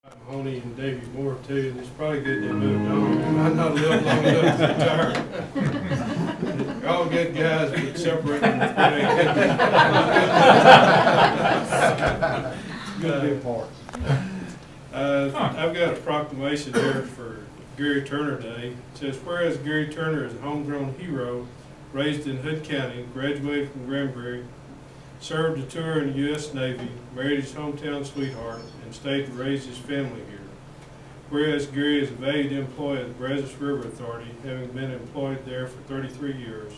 Mahoney and Davey Moore too, and it's probably good they moved on. I'm not a little long enough to retire. They're all good guys, but separate them. Good to be apart. I've got a proclamation here for Gary Turner Day. It says, whereas Gary Turner is a homegrown hero, raised in Hood County, graduated from Granbury, served a tour in the U.S. Navy, married his hometown sweetheart, and stayed to raise his family here. Whereas Gary is a valued employee of the Brazos River Authority, having been employed there for 33 years,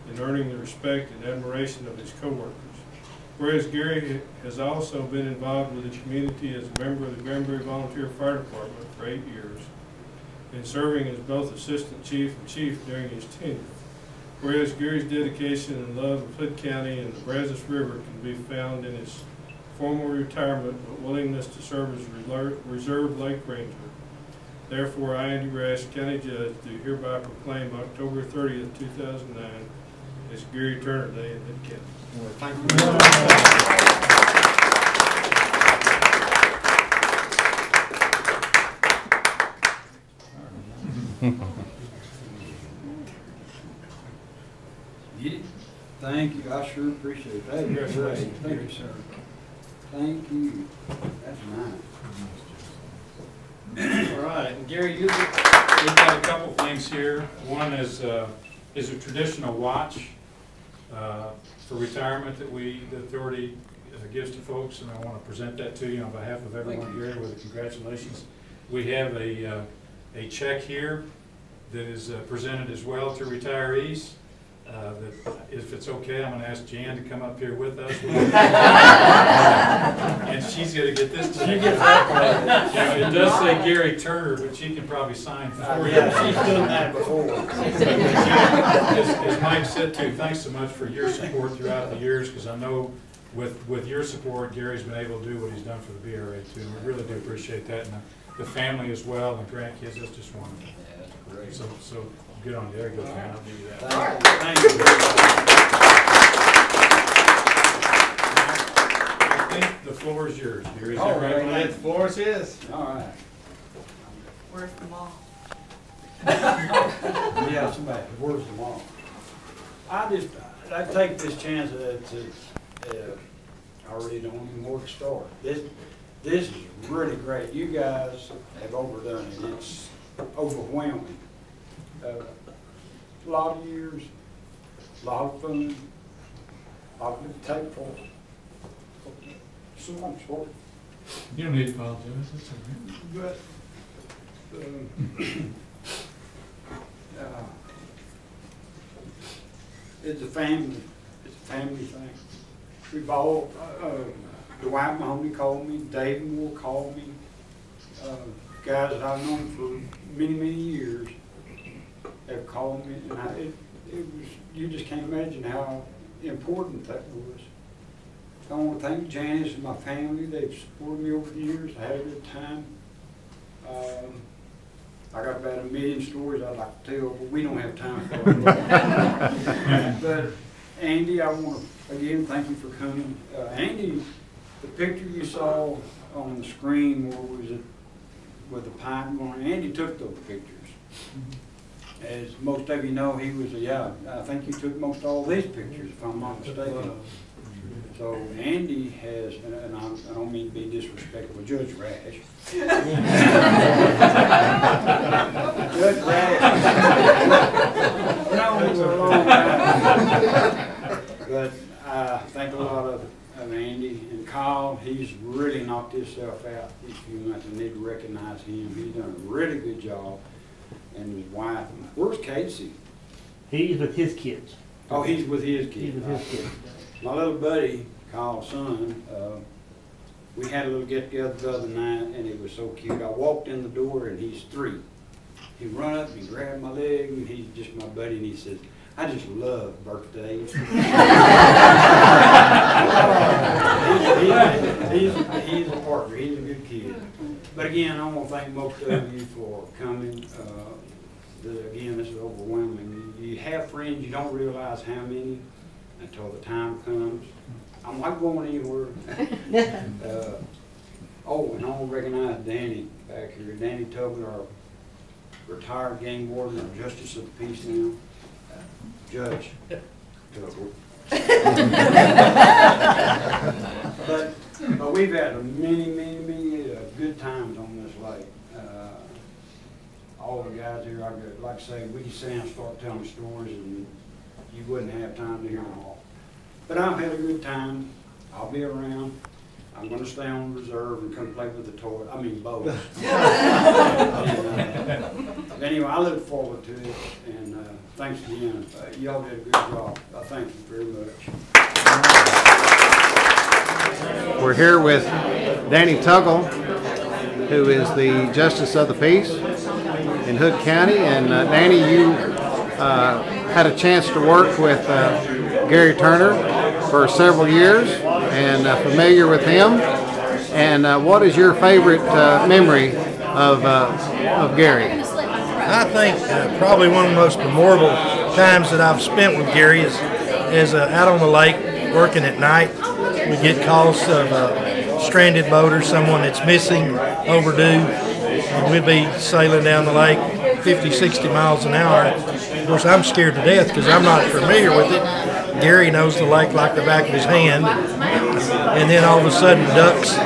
and earning the respect and admiration of his co-workers. Whereas Gary has also been involved with the community as a member of the Granbury Volunteer Fire Department for 8 years, and serving as both Assistant Chief and Chief during his tenure. Whereas Gary's dedication and love of Hood County and the Brazos River can be found in his formal retirement but willingness to serve as Reserve Lake Ranger. Therefore, I, Andy Rash, County Judge, do hereby proclaim October 30th, 2009 as Gary Turner Day in Hood County. Well, thank you very much. Thank you. I sure appreciate that. Congratulations. Thank you, sir. Thank you. That's nice. All right, and Gary, we've got a couple things here. One is a traditional watch for retirement that the authority gives to folks, and I want to present that to you on behalf of everyone here with a congratulations. We have a check here that is presented as well to retirees. That if it's okay, I'm going to ask Jan to come up here with us. And she's going to get this check. It does say Gary Turner, but she can probably sign for you. Yeah, she's done that before. As Mike said too, thanks so much for your support throughout the years, because I know with your support, Gary's been able to do what he's done for the BRA too. And we really do appreciate that, and the family as well, and the grandkids. That's just wonderful. Yeah, that's great. So good on you. There you go, man. I'll give you that. Thank you. I think the floor is yours, Gary. Is that right, Mike? The floor is his. All right. Where's the mall? Yeah, somebody, where's the mall? I take this chance to I really don't even know where to start. This is really great. You guys have overdone it. It's overwhelming. A lot of years, a lot of fun, a lot of take for so much work. You don't need to apologize. That's all right. But it's a family thing. We've all, Dwight Mahoney called me, Dave Moore called me, guys that I've known for many, many years have called me, and it was, you just can't imagine how important that was. I want to thank Janice and my family. They've supported me over the years. I had a good time. I got about 1 million stories I'd like to tell, but we don't have time for it. But Andy, I want to again thank you for coming. Andy, the picture you saw on the screen, where was it with the pipe going? Andy took those pictures. As most of you know, he was I think he took most all these pictures, if I'm not mistaken. So Andy has, and I don't mean to be disrespectful, Judge Rash. Judge Rash. No, he was a long time. But I think a lot of Andy and Kyle. He's really knocked himself out these few months. I need to recognize him. He's done a really good job. And his wife. Where's Casey? He's with his kids. Oh, he's with his kids. He's with his kids. My little buddy, Kyle's son, we had a little get-together the other night, and it was so cute. I walked in the door, and he's 3. He run up and grabbed my leg, and he's just my buddy, and he says, I just love birthdays. he's a partner. He's a good kid. But again, I want to thank most of you for coming. Again, this is overwhelming. You have friends, you don't realize how many until the time comes. I'm not going anywhere. Oh, and I want to recognize Danny back here. Danny Tubman, our retired game warden, our justice of the peace now. Judge Tubman. But we've had many good times on this lake. All the guys here, like I say, we can sit and start telling stories and you wouldn't have time to hear them all. But I've had a good time. I'll be around. I'm going to stay on reserve and come play with the toy. I mean, boats. Anyway, I look forward to it. And thanks again. Y'all did a good job. I thank you very much. We're here with Danny Tuggle, who is the Justice of the Peace in Hood County. And Danny, you had a chance to work with Gary Turner for several years and familiar with him. And what is your favorite memory of Gary? I think probably one of the most memorable times that I've spent with Gary is out on the lake working at night. We get calls of a stranded boat or someone that's missing, overdue, and we'd be sailing down the lake 50, 60 miles an hour. Of course, I'm scared to death because I'm not familiar with it. Gary knows the lake like the back of his hand. And then all of a sudden, ducks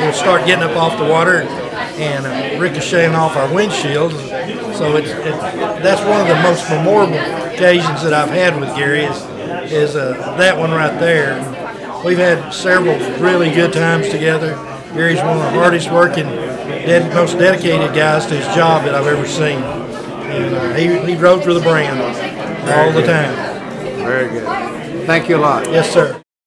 will start getting up off the water and ricocheting off our windshield. So that's one of the most memorable occasions that I've had with Gary is that one right there. We've had several really good times together. Gary's one of the hardest working, most dedicated guys to his job that I've ever seen. And he rode for the brand all the time. Very good. Thank you a lot. Yes, sir.